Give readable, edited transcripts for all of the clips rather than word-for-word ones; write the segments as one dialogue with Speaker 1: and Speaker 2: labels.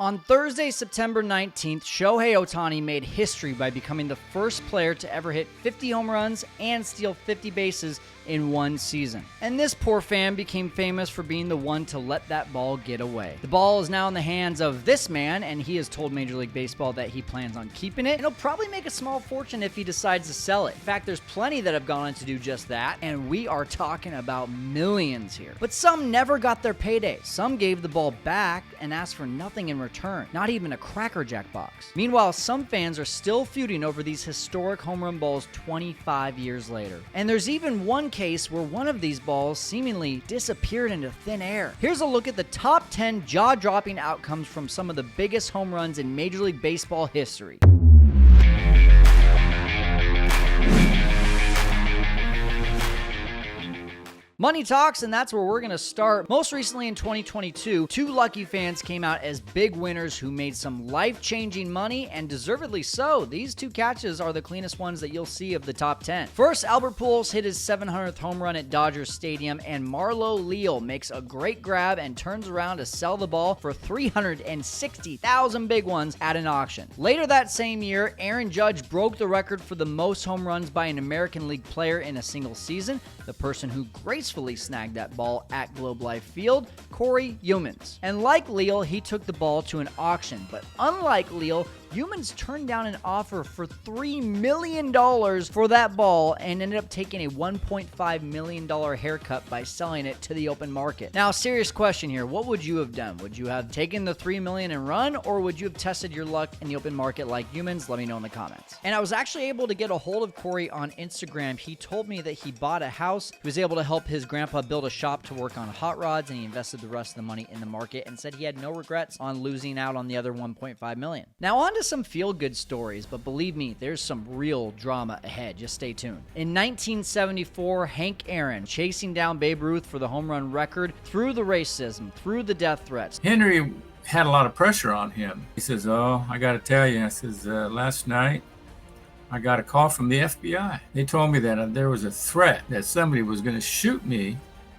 Speaker 1: On Thursday, September 19th, Shohei Ohtani made history by becoming the first player to ever hit 50 home runs and steal 50 bases in one season. And this poor fan became famous for being the one to let that ball get away. The ball is now in the hands of this man, and he has told Major League Baseball that he plans on keeping it, and he'll probably make a small fortune if he decides to sell it. In fact, there's plenty that have gone on to do just that, and we are talking about millions here. But some never got their payday. Some gave the ball back and asked for nothing in return, not even a Cracker Jack box. Meanwhile, some fans are still feuding over these historic home run balls 25 years later. And there's even one case where one of these balls seemingly disappeared into thin air. Here's a look at the top 10 jaw-dropping outcomes from some of the biggest home runs in Major League Baseball history. Money talks, and that's where we're going to start. Most recently in 2022, two lucky fans came out as big winners who made some life-changing money, and deservedly so. These two catches are the cleanest ones that you'll see of the top 10. First, Albert Pujols hit his 700th home run at Dodgers Stadium, and Marlo Leal makes a great grab and turns around to sell the ball for $360,000 big ones at an auction. Later that same year, Aaron Judge broke the record for the most home runs by an American League player in a single season. The person who gracefully snagged that ball at Globe Life Field, Corey Youmans. And like Leal, he took the ball to an auction. But unlike Leal, Youmans turned down an offer for $3 million for that ball and ended up taking a $1.5 million haircut by selling it to the open market. Now, serious question here. What would you have done? Would you have taken the $3 million and run, or would you have tested your luck in the open market like Youmans? Let me know in the comments. And I was actually able to get a hold of Corey on Instagram. He told me that he bought a house. He was able to help his grandpa build a shop to work on hot rods, and he invested the rest of the money in the market and said he had no regrets on losing out on the other $1.5 million. Now, on to some feel-good stories, but believe me, there's some real drama ahead. Just stay tuned. In 1974, Hank Aaron, chasing down Babe Ruth for the home run record through the racism, through the death threats.
Speaker 2: Henry had a lot of pressure on him. He says, "Oh, I got to tell you," I says, "last night I got a call from the FBI. They told me that there was a threat that somebody was going to shoot me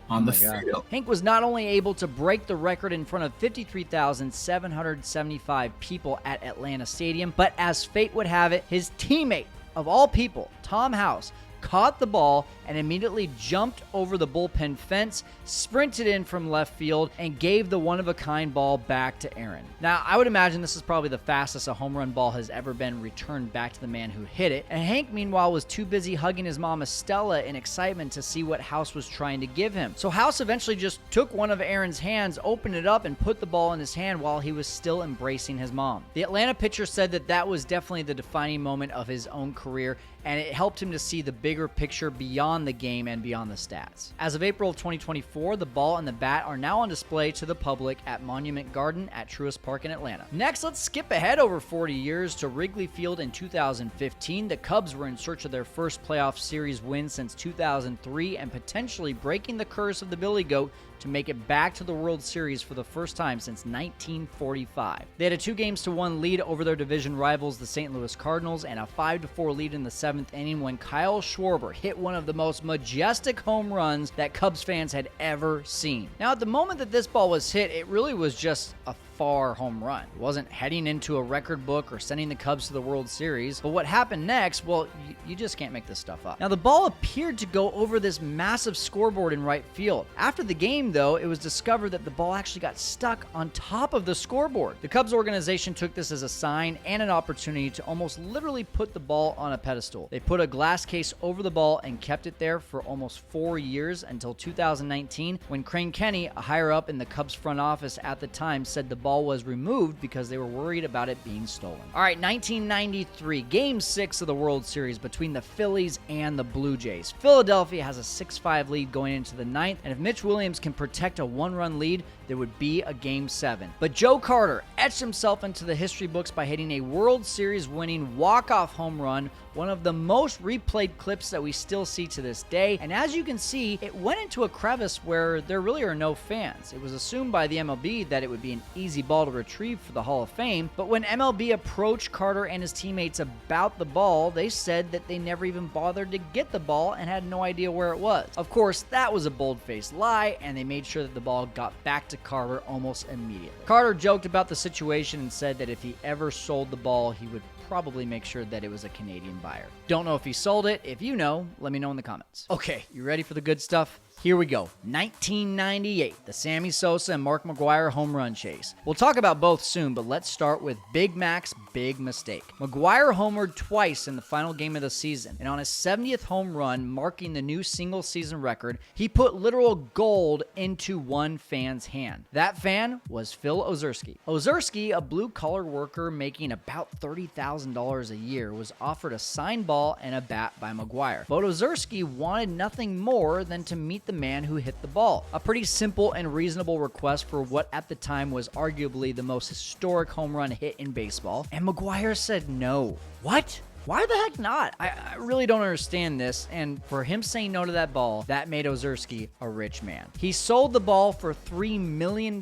Speaker 2: on the field."
Speaker 1: Hank was not only able to break the record in front of 53,775 people at Atlanta Stadium, but as fate would have it, his teammate of all people, Tom House, caught the ball and immediately jumped over the bullpen fence, sprinted in from left field, and gave the one-of-a-kind ball back to Aaron. Now, I would imagine this is probably the fastest a home run ball has ever been returned back to the man who hit it, and Hank, meanwhile, was too busy hugging his mama Stella in excitement to see what House was trying to give him. So House eventually just took one of Aaron's hands, opened it up, and put the ball in his hand while he was still embracing his mom. The Atlanta pitcher said that that was definitely the defining moment of his own career, and it helped him to see the bigger picture beyond the game and beyond the stats. As of April of 2024, the ball and the bat are now on display to the public at Monument Garden at Truist Park in Atlanta. Next, let's skip ahead over 40 years to Wrigley Field in 2015. The Cubs were in search of their first playoff series win since 2003 and potentially breaking the curse of the Billy Goat to make it back to the World Series for the first time since 1945. They had a 2-1 lead over their division rivals, the St. Louis Cardinals, and a 5-4 lead in the 7th inning when Kyle Schwarber hit one of the most majestic home runs that Cubs fans had ever seen. Now, at the moment that this ball was hit, it really was just a far home run. It wasn't heading into a record book or sending the Cubs to the World Series. But what happened next, well, you just can't make this stuff up. Now, the ball appeared to go over this massive scoreboard in right field. After the game, though, it was discovered that the ball actually got stuck on top of the scoreboard. The Cubs organization took this as a sign and an opportunity to almost literally put the ball on a pedestal. They put a glass case over the ball and kept it there for almost 4 years until 2019, when Crane Kenny, a higher up in the Cubs front office at the time, said the ball was removed because they were worried about it being stolen. All right, 1993, Game 6 of the World Series between the Phillies and the Blue Jays. Philadelphia has a 6-5 lead going into the 9th, and if Mitch Williams can protect a 1-run lead, there would be a Game 7. But Joe Carter etched himself into the history books by hitting a World Series winning walk-off home run, one of the most replayed clips that we still see to this day. And as you can see, it went into a crevice where there really are no fans. It was assumed by the MLB that it would be an easy ball to retrieve for the Hall of Fame, but when MLB approached Carter and his teammates about the ball, they said that they never even bothered to get the ball and had no idea where it was. Of course, that was a bold-faced lie, and they made sure that the ball got back to Carter almost immediately. Carter joked about the situation situation and said that if he ever sold the ball, he would probably make sure that it was a Canadian buyer. Don't know if he sold it. If you know, let me know in the comments. Okay, you ready for the good stuff? Here we go. 1998, the Sammy Sosa and Mark McGwire home run chase. We'll talk about both soon, but let's start with Big Mac's big mistake. McGwire homered twice in the final game of the season, and on his 70th home run, marking the new single-season record, he put literal gold into one fan's hand. That fan was Phil Ozerski. Ozerski, a blue-collar worker making about $30,000 a year, was offered a signed ball and a bat by McGwire. But Ozerski wanted nothing more than to meet the man who hit the ball. A pretty simple and reasonable request for what at the time was arguably the most historic home run hit in baseball, and McGwire said no. What? Why the heck not? I really don't understand this, and for him saying no to that ball, that made Ozerski a rich man. He sold the ball for $3 million.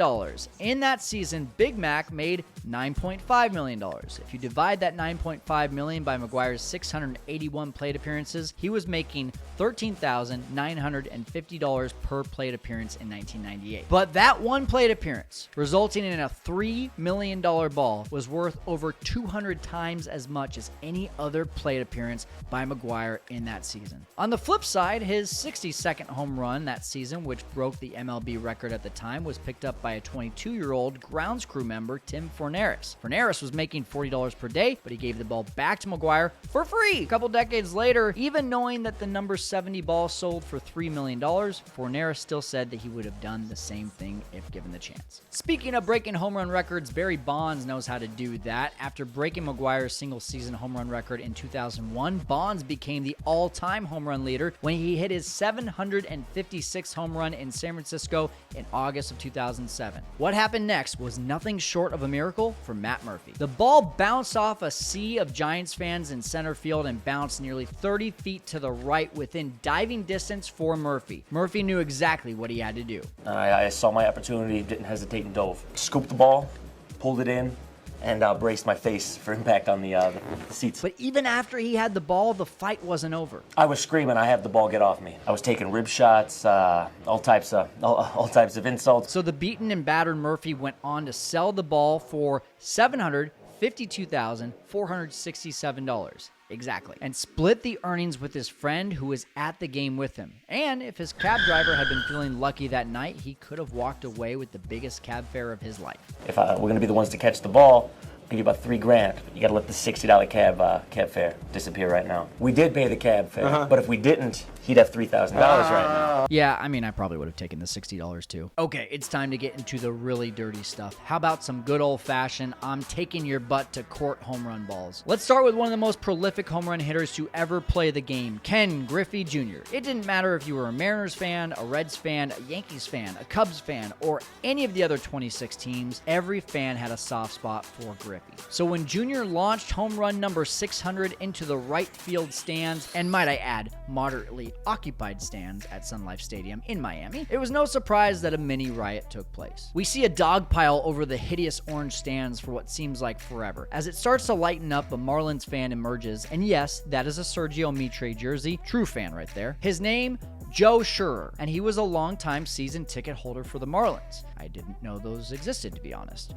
Speaker 1: In that season, Big Mac made $9.5 million. If you divide that $9.5 million by McGwire's 681 plate appearances, he was making $13,950 per plate appearance in 1998. But that one plate appearance, resulting in a $3 million ball, was worth over 200 times as much as any other plate appearance by McGwire in that season. On the flip side, his 62nd home run that season, which broke the MLB record at the time, was picked up by a 22-year-old grounds crew member, Tim Forneris. Forneris was making $40 per day, but he gave the ball back to McGwire for free. A couple decades later, even knowing that the number 70 ball sold for $3 million, Forneris still said that he would have done the same thing if given the chance. Speaking of breaking home run records, Barry Bonds knows how to do that. After breaking McGwire's single-season home run record in 2001, Bonds became the all-time home run leader when he hit his 756th home run in San Francisco in August of 2007. What happened next was nothing short of a miracle for Matt Murphy. The ball bounced off a sea of Giants fans in center field and bounced nearly 30 feet to the right within diving distance for Murphy. Murphy knew exactly what he had to do.
Speaker 3: I saw my opportunity, didn't hesitate and dove. Scooped the ball, pulled it in, and braced my face for impact on the seats.
Speaker 1: But even after he had the ball, the fight wasn't over.
Speaker 3: I was screaming, "I have the ball, get off me!" I was taking rib shots, all types of insults.
Speaker 1: So the beaten and battered Murphy went on to sell the ball for $752,467. Exactly. And split the earnings with his friend who was at the game with him. And if his cab driver had been feeling lucky that night, he could have walked away with the biggest cab fare of his life.
Speaker 3: If we're going to be the ones to catch the ball, I'll give you about $3,000. But you got to let the $60 cab fare disappear right now. We did pay the cab fare, but if we didn't, he'd have $3,000 right now.
Speaker 1: Yeah, I mean, I probably would have taken the $60 too. Okay, it's time to get into the really dirty stuff. How about some good old-fashioned, I'm taking your butt to court home run balls? Let's start with one of the most prolific home run hitters to ever play the game, Ken Griffey Jr. It didn't matter if you were a Mariners fan, a Reds fan, a Yankees fan, a Cubs fan, or any of the other 26 teams, every fan had a soft spot for Griffey. So when Jr. launched home run number 600 into the right field stands, and might I add, moderately occupied stands at Sun Life Stadium in Miami, it was no surprise that a mini riot took place. We see a dog pile over the hideous orange stands for what seems like forever. As it starts to lighten up, a Marlins fan emerges, and yes, that is a Sergio Mitre jersey, true fan right there. His name, Joe Scherrer, and he was a longtime season ticket holder for the Marlins. I didn't know those existed, to be honest.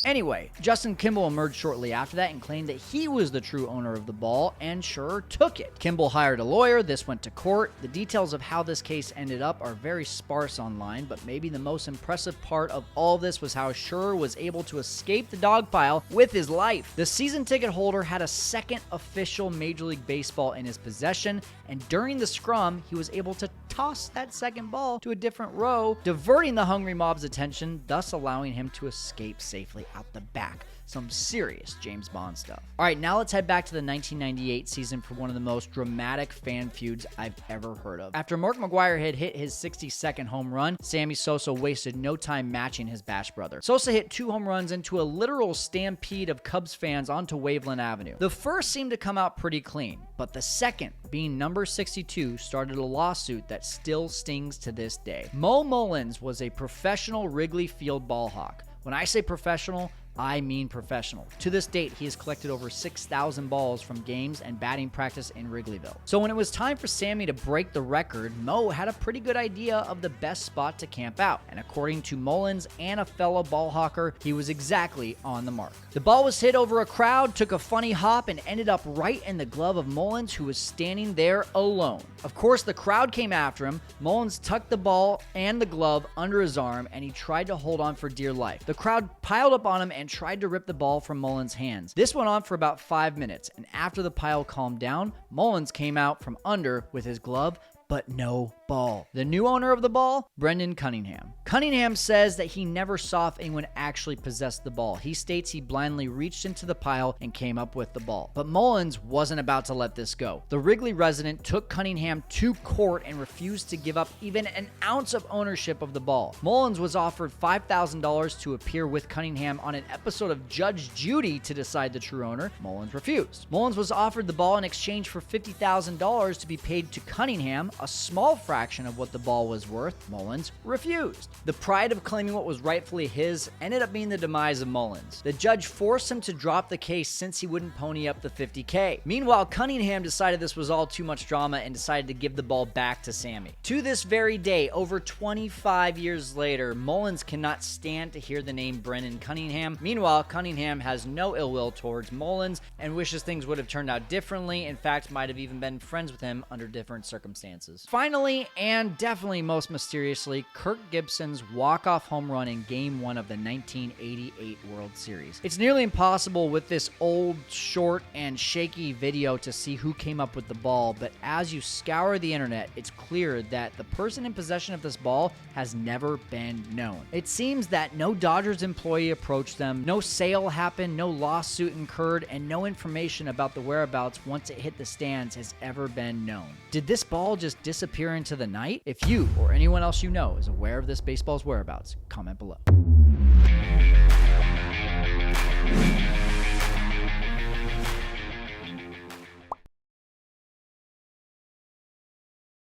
Speaker 1: Anyway, Justin Kimball emerged shortly after that and claimed that he was the true owner of the ball, and Scherrer took it. Kimball hired a lawyer, this went to court. The details of how this case ended up are very sparse online, but maybe the most impressive part of all this was how Scherrer was able to escape the dog pile with his life. The season ticket holder had a second official Major League Baseball in his possession, and during the scrum, he was able to toss that second ball to a different row, diverting the hungry mob's attention, thus allowing him to escape safely out the back. Some serious James Bond stuff. All right, now let's head back to the 1998 season for one of the most dramatic fan feuds I've ever heard of. After Mark McGwire had hit his 62nd home run, Sammy Sosa wasted no time matching his Bash brother. Sosa hit 2 home runs into a literal stampede of Cubs fans onto Waveland Avenue. The first seemed to come out pretty clean, but the second, being number 62, started a lawsuit that still stings to this day. Mo Mullins was a professional Wrigley Field ball hawk. When I say professional, I mean professional. To this date, he has collected over 6,000 balls from games and batting practice in Wrigleyville. So when it was time for Sammy to break the record, Mo had a pretty good idea of the best spot to camp out. And according to Mullins and a fellow ball hawker, he was exactly on the mark. The ball was hit over a crowd, took a funny hop, and ended up right in the glove of Mullins, who was standing there alone. Of course, the crowd came after him. Mullins tucked the ball and the glove under his arm, and he tried to hold on for dear life. The crowd piled up on him and tried to rip the ball from Mullins' hands. This went on for about 5 minutes, and after the pile calmed down, Mullins came out from under with his glove, but no ball. The new owner of the ball, Brendan Cunningham. Cunningham says that he never saw if anyone actually possessed the ball. He states he blindly reached into the pile and came up with the ball. But Mullins wasn't about to let this go. The Wrigley resident took Cunningham to court and refused to give up even an ounce of ownership of the ball. Mullins was offered $5,000 to appear with Cunningham on an episode of Judge Judy to decide the true owner. Mullins refused. Mullins was offered the ball in exchange for $50,000 to be paid to Cunningham, a small fraction of what the ball was worth. Mullins refused. The pride of claiming what was rightfully his ended up being the demise of Mullins. The judge forced him to drop the case since he wouldn't pony up the $50K. Meanwhile, Cunningham decided this was all too much drama and decided to give the ball back to Sammy. To this very day, over 25 years later, Mullins cannot stand to hear the name Brendan Cunningham. Meanwhile, Cunningham has no ill will towards Mullins and wishes things would have turned out differently. In fact, might have even been friends with him under different circumstances. Finally, and definitely most mysteriously, Kirk Gibson's walk-off home run in Game 1 of the 1988 World Series. It's nearly impossible with this old, short, and shaky video to see who came up with the ball, but as you scour the internet, it's clear that the person in possession of this ball has never been known. It seems that no Dodgers employee approached them, no sale happened, no lawsuit incurred, and no information about the whereabouts once it hit the stands has ever been known. Did this ball just disappear into the night? If you or anyone else you know is aware of this baseball's whereabouts, comment below.